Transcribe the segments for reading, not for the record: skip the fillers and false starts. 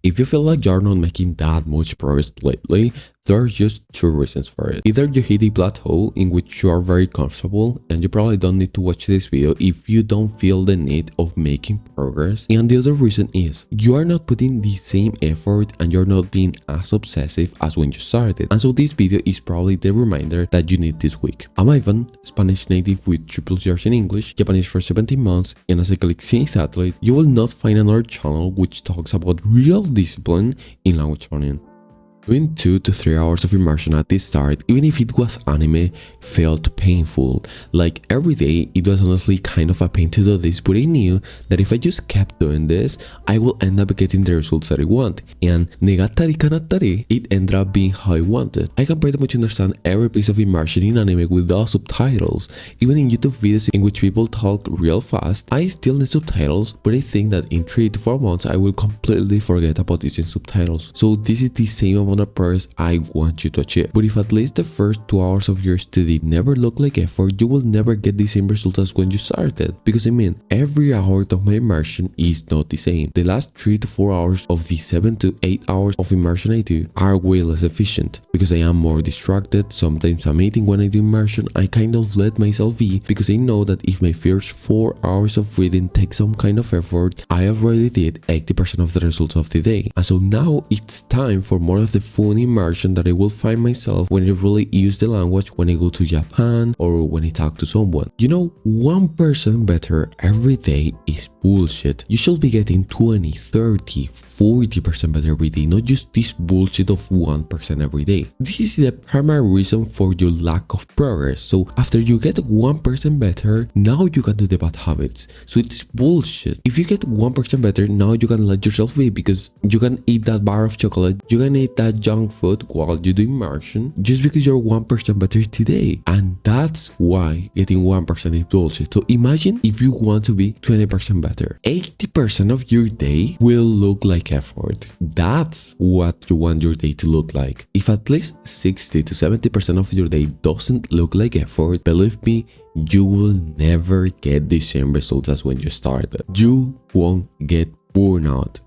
If you feel like you're not making that much progress lately, there's just two reasons for it. Either you hit a plateau in which you are very comfortable and you probably don't need to watch this video if you don't feel the need of making progress, and the other reason is you are not putting the same effort and you're not being as obsessive as when you started. And so this video is probably the reminder that you need this week. I'm Ivan, Spanish native with 3+ years in English, Japanese for 17 months, and as a Calisthenics athlete, you will not find another channel which talks about real discipline in language learning. Doing 2 to 3 hours of immersion at the start, even if it was anime, felt painful. Like every day, it was honestly kind of a pain to do this, but I knew that if I just kept doing this, I will end up getting the results that I want. And negatari kanatari, it ended up being how I wanted. I can pretty much understand every piece of immersion in anime without subtitles. Even in YouTube videos in which people talk real fast, I still need subtitles, but I think that in 3 to 4 months, I will completely forget about using subtitles. So this is the same amount of progress I want you to achieve. But if at least the first 2 hours of your study never look like effort, you will never get the same results as when you started. Because I mean, every hour of my immersion is not the same. The last 3 to 4 hours of the 7 to 8 hours of immersion I do are way less efficient because I am more distracted. Sometimes I'm eating when I do immersion. I kind of let myself eat because I know that if my first 4 hours of reading take some kind of effort, I already did 80% of the results of the day. And so now it's time for more of the fun immersion that I will find myself when I really use the language when I go to Japan or when I talk to someone. You know, 1% better every day is bullshit. You should be getting 20, 30, 40% better every day, not just this bullshit of 1% every day. This is the primary reason for your lack of progress. So after you get 1% better, now you can do the bad habits. So it's bullshit. If you get 1% better, now you can let yourself be because you can eat that bar of chocolate, you can eat that junk food while you do immersion just because you're 1% better today. And that's why getting 1% is bullshit. So imagine if you want to be 20% better. 80% of your day will look like effort. That's what you want your day to look like. If at least 60 to 70% of your day doesn't look like effort, believe me, you will never get the same results as when you started. You won't get burnout.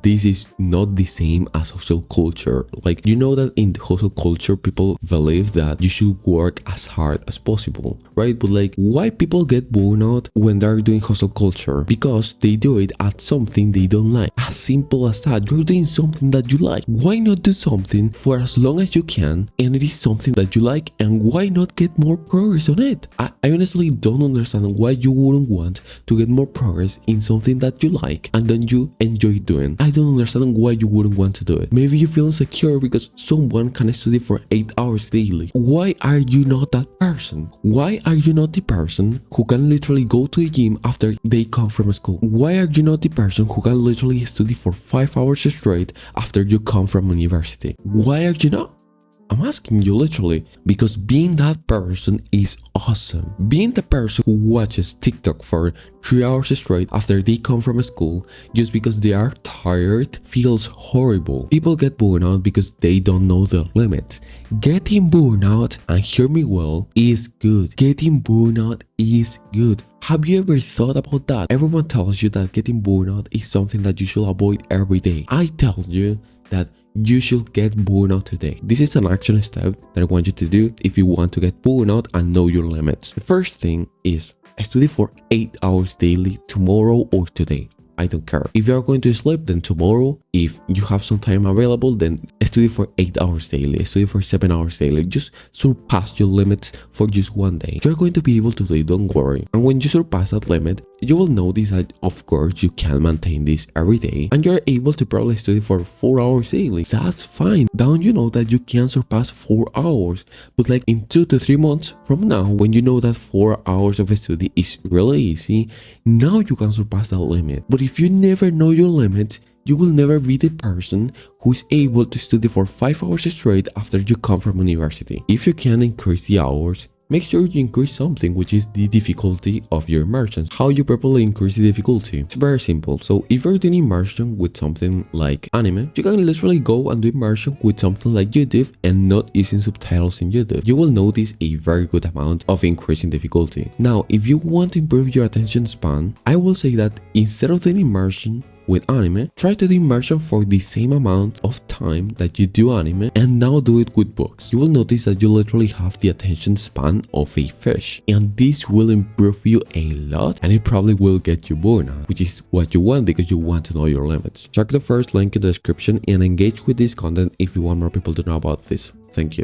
This is not the same as hustle culture. Like, you know that in the hustle culture, people believe that you should work as hard as possible, right? But like, why people get burnout when they're doing hustle culture? Because they do it at something they don't like. As simple as that. You're doing something that you like. Why not do something for as long as you can and it is something that you like, and why not get more progress on it? I honestly don't understand why you wouldn't want to get more progress in something that you like and then you enjoy doing. I don't understand why you wouldn't want to do it. Maybe you feel insecure because someone can study for 8 hours daily. Why are you not that person? Why are you not the person who can literally go to a gym after they come from school? Why are you not the person who can literally study for 5 hours straight after you come from university? Why are you not? I'm asking you literally, because being that person is awesome. Being the person who watches TikTok for 3 hours straight after they come from school just because they are tired feels horrible. People get burnout because they don't know the limits. Getting burnout, and hear me well, is good. Getting burnout is good. Have you ever thought about that? Everyone tells you that getting burnout is something that you should avoid every day. I tell you that you should get burnout today. This is an action step that I want you to do if you want to get burnout and know your limits. The first thing is study for 8 hours daily tomorrow or today. I don't care. If you are going to sleep, then tomorrow. If you have some time available, then study for 8 hours daily. Study for 7 hours daily. Just surpass your limits for just one day. You're going to be able to do it, don't worry. And when you surpass that limit, you will notice that, of course, you can maintain this every day. And you're able to probably study for 4 hours daily. That's fine. Don't you know that you can surpass 4 hours? But like in 2 to 3 months from now, when you know that 4 hours of study is really easy, now you can surpass that limit. But if you never know your limits, you will never be the person who is able to study for 5 hours straight after you come from university. If you can increase the hours, make sure you increase something, which is the difficulty of your immersions. How you properly increase the difficulty? It's very simple. So if you're doing immersion with something like anime, you can literally go and do immersion with something like YouTube and not using subtitles in YouTube. You will notice a very good amount of increasing difficulty. Now, if you want to improve your attention span, I will say that instead of doing immersion, with anime, try to do immersion for the same amount of time that you do anime, and now do it with books. You will notice that you literally have the attention span of a fish, and this will improve you a lot, and it probably will get you burnout, which is what you want because you want to know your limits. Check the first link in the description and engage with this content if you want more people to know about this. Thank you.